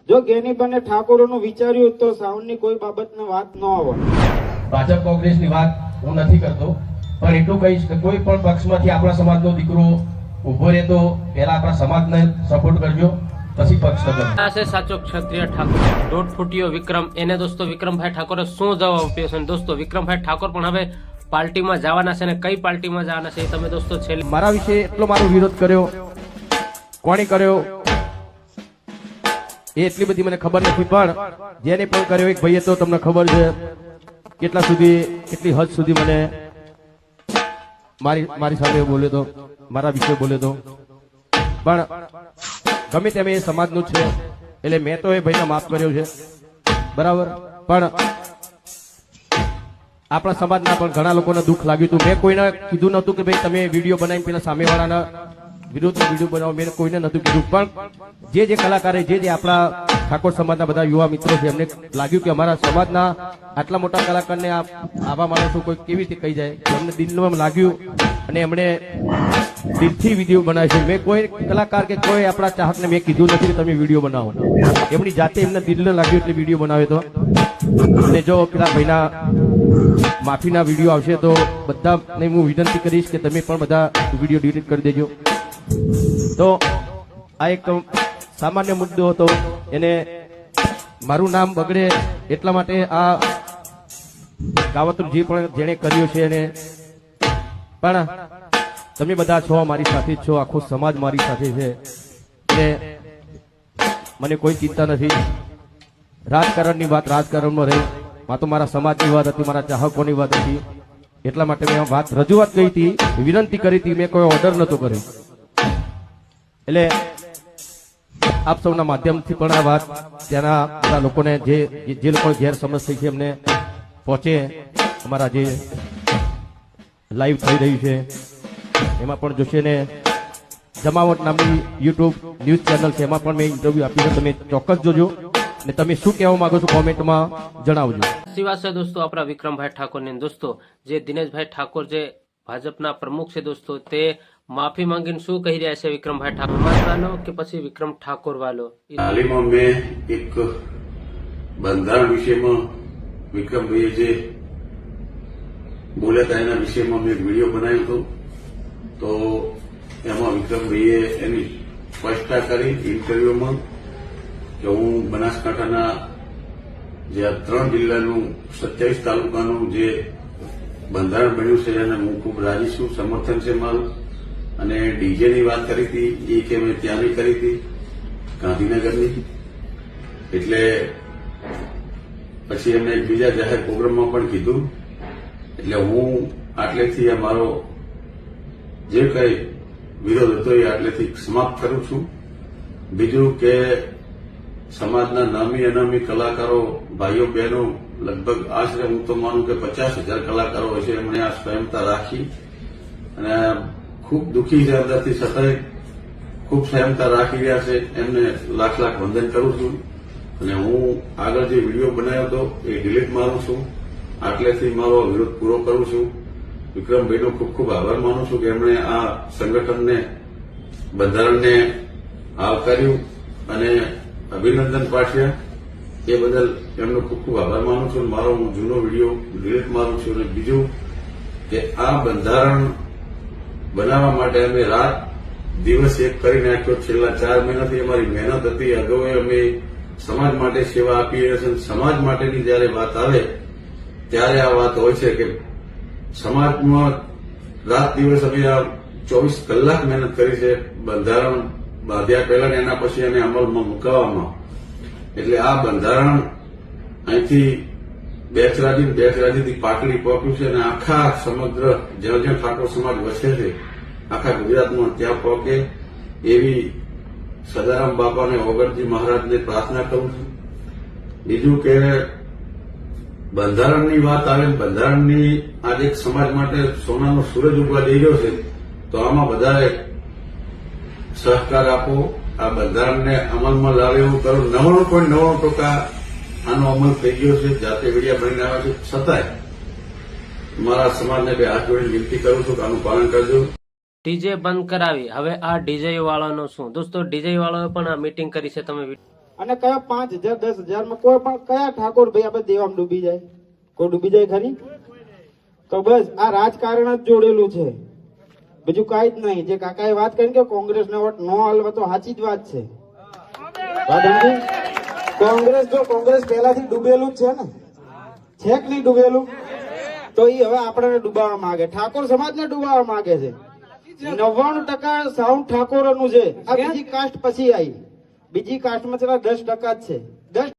જો ગેનીબેને ઠાકોરોનું વિચાર્યું તો સાઉન્ડની કોઈ બાબતની વાત ન આવે. ભાજપ કોંગ્રેસની વાત હું નથી કરતો, પણ એટલું કહીશ કે કોઈ પણ પક્ષમાંથી આપણા સમાજનો દીકરો ઉભો રહે તો પહેલા આપણા સમાજને સપોર્ટ કરજો, પછી પક્ષ કરજો. આ છે સાચો ક્ષત્રિય ઠાકોર. દોઢ ફૂટીયો વિક્રમ. એને દોસ્તો વિક્રમભાઈ ઠાકોરે શું જવાબ આપ્યો છે? દોસ્તો વિક્રમભાઈ ઠાકોર પણ હવે પાર્ટીમાં જવાના છે, ને કઈ પાર્ટીમાં જવાના છે એ તમે દોસ્તો છેલ્લે મારા વિશે એટલો મારો વિરોધ કર્યો, કોણે કર્યો એ એટલી બધી મને ખબર નથી, પણ જેને પણ કર્યો એક ભાઈએ તો તમને ખબર છે કેટલા સુધી, કેટલી હદ સુધી મને મારી સાથે બોલ્યો તો, મારા વિશે બોલ્યો તો. પણ ગમે તેમ એ સમાજનું છે એટલે મેં તો એ ભાઈને માફ કર્યો છે, બરાબર. પણ આપણા સમાજના પણ ઘણા લોકોને દુઃખ લાગ્યું હતું. મેં કોઈને કીધું નતું કે ભાઈ તમે વિડીયો બનાવીને પેલા સામેવાળાના વિરોધમાં વિડીયો બનાવો, મેં કોઈને નતું કીધું. પણ જે કલાકારે જે આપણા ઠાકોર સમાજના બધા યુવા મિત્રો છે એમને લાગ્યું કે અમારા સમાજના આટલા મોટા કલાકારને આવા માણસો કોઈ કેવી રીતે કહી જાય, એમને દિલમાં લાગ્યું અને એમણે દિલથી વિડીયો બનાવે છે. મેં કોઈ કલાકાર કે કોઈ આપણા ચાહકને મેં કીધું નથી કે તમે વિડીયો બનાવો, એમની જાતે એમને દિલને લાગ્યું એટલે વિડીયો બનાવ્યો હતો. અને જો પેલા ભાઈના માફીના વિડીયો આવશે તો બધાને હું વિનંતી કરીશ કે તમે પણ બધા વિડીયો ડિલીટ કરી દેજો. તો આ એક સામાન્ય મુદ્દો હતો, એને મારું નામ બગડે એટલા માટે આ કાવતરું જે પણ જેણે કર્યું છે એને. પણ તમે બધા છો મારી સાથે જ છો, આખો સમાજ મારી સાથે છે એટલે મને કોઈ ચિંતા નથી. રાજકારણની વાત રાજકારણમાં રહી, આ તો મારા સમાજની વાત હતી, મારા ચાહકોની વાત હતી, એટલા માટે મેં વાત રજૂઆત કરી હતી, વિનંતી કરી હતી, મેં કોઈ ઓર્ડર નતો કર્યો. એટલે આપ સૌના માધ્યમથી પણ આ વાત ત્યાંના બધા લોકોને જે લોકોને ગેરસમજ થઈ છે એમને પહોંચે. અમારા જે લાઈવ થઈ રહ્યું છે એમાં પણ જોશે ને જમાવટ નામની યુટ્યુબ ન્યૂઝ ચેનલ છે, એમાં પણ મેં ઇન્ટરવ્યુ આપ્યું છે, તમે ચોક્કસ જોજો ને તમે શું કહેવા માંગો છો કોમેન્ટમાં જણાવજો. સાચી વાત છે દોસ્તો આપણા વિક્રમભાઈ ઠાકોરની. દોસ્તો જે દિનેશભાઈ ઠાકોર જે ભાજપના પ્રમુખ છે દોસ્તો, તે માફી માંગીને શું કહી રહ્યા છે? વિક્રમભાઈ ઠાકોર વાલો કે પછી વિક્રમ ઠાકોર વાલો? હાલમાં મેં એક બંધારણ વિષયમાં વિક્રમભાઈએ જે બોલ્યા હતા એના વિષયમાં મેં એક વિડીયો બનાવ્યો હતો. તો એમાં વિક્રમભાઈએ એની સ્પષ્ટતા કરી ઇન્ટરવ્યુમાં કે હું બનાસકાંઠાના જે આ 3 જિલ્લાનું 27 તાલુકાનું જે બંધારણ બન્યું છે એને હું ખૂબ રાજી છું, સમર્થન છે મારું. અને ડીજેની વાત કરી હતી એ કે મેં ત્યાંની કરી હતી ગાંધીનગરની. એટલે પછી એમને એક બીજા જાહેર પ્રોગ્રામમાં પણ કીધું. એટલે હું આટલેથી અમારો જે કંઈ વિરોધ હતો એ આટલેથી સમાપ્ત કરું છું. બીજું કે સમાજના નામી અનામી કલાકારો ભાઈઓ બહેનો લગભગ આશરે હું તો માનું કે 50,000 કલાકારો હશે, એમણે આ સંયમતા રાખી અને ખૂબ દુઃખી છે અંદરથી, છતાંય ખૂબ સંયમતા રાખી રહ્યા છે, એમને લાખ લાખ વંદન કરું છું. અને હું આગળ જે વિડીયો બનાવ્યો હતો એ ડિલીટ મારું છું, આટલેથી મારો વિરોધ પૂરો કરું છું. વિક્રમભાઈનો ખૂબ ખૂબ આભાર માનું છું કે એમણે આ સંગઠનને બંધારણને આવકાર્યું અને અભિનંદન પાઠવ્યા, એ બદલ એમનો ખૂબ ખૂબ આભાર માનું છું. મારો હું જૂનો વિડીયો ડિલીટ મારું છું. અને બીજું કે આ બંધારણ બનાવવા માટે અમે રાત દિવસ એક કરી નાખ્યો. છેલ્લા 4 મહિનાથી અમારી મહેનત હતી. અગાઉ અમે સમાજ માટે સેવા આપી રહ્યા છે. સમાજ માટેની જયારે વાત આવે ત્યારે આ વાત હોય છે કે સમાજમાં રાત દિવસ અમે આ 24 કલાક મહેનત કરી છે બંધારણ બાંધ્યા પહેલા ને એના પછી એને અમલમાં મુકાવવામાં. એટલે આ બંધારણ અહીંથી બેચરાજીથી પાટલી પહોંચ્યું છે અને આખા સમગ્ર જ્યાં જ્યાં ઠાકોર સમાજ વસે છે આખા ગુજરાતમાં ત્યાં પહોંચે એવી સદારામ બાપા અને ઓગણજી મહારાજને પ્રાર્થના કરું છું. બીજું કે બંધારણની વાત આવે, બંધારણની આજે એક સમાજ માટે સોનાનો સૂરજ ઉગવા જઈ રહ્યો છે, તો આમાં બધાએ સહકાર આપો, આ બંધારણને અમલમાં લાવે એવું કરો. 99.99% આનો અમલ થઈ ગયો છે, જાતે વીડિયા બનીને આવે છે. છતાંય મારા સમાજને બે હાથ જોડીને વિનંતી કરું છું કે આનું પાલન કરજો. ડીજે બંધ કરાવી, હવે આ ડીજે વાળાનો શું? દોસ્તો ડીજે વાળાએ પણ આ મીટિંગ કરી છે, તમે અને કયા 5,000 10,000 માં કોઈ પણ કયા ઠાકોર ભાઈ આપણે દેવામાં ડૂબી જાય? કોઈ ડૂબી જાય ખરી? તો બસ આ રાજકારણ જ જોડેલું છે, બીજું કાંઈ જ નહીં. જે કાકાએ વાત કરી કે કોંગ્રેસને વોટ ન હાલવા, તો સાચી જ વાત છે. વાત સમજી? કોંગ્રેસ પહેલાથી ડૂબેલું જ છે ને, છે કે નહીં ડૂબેલું? તો એ હવે આપણને ડૂબાવવા માંગે, ઠાકોર સમાજને ડૂબાવવા માંગે છે. 99% સાઉન્ડ ઠાકોરોનું છે. આ બીજી કાસ્ટ પછી આવી, બીજી કાસ્ટમાં છેલ્લા 10% જ છે. 10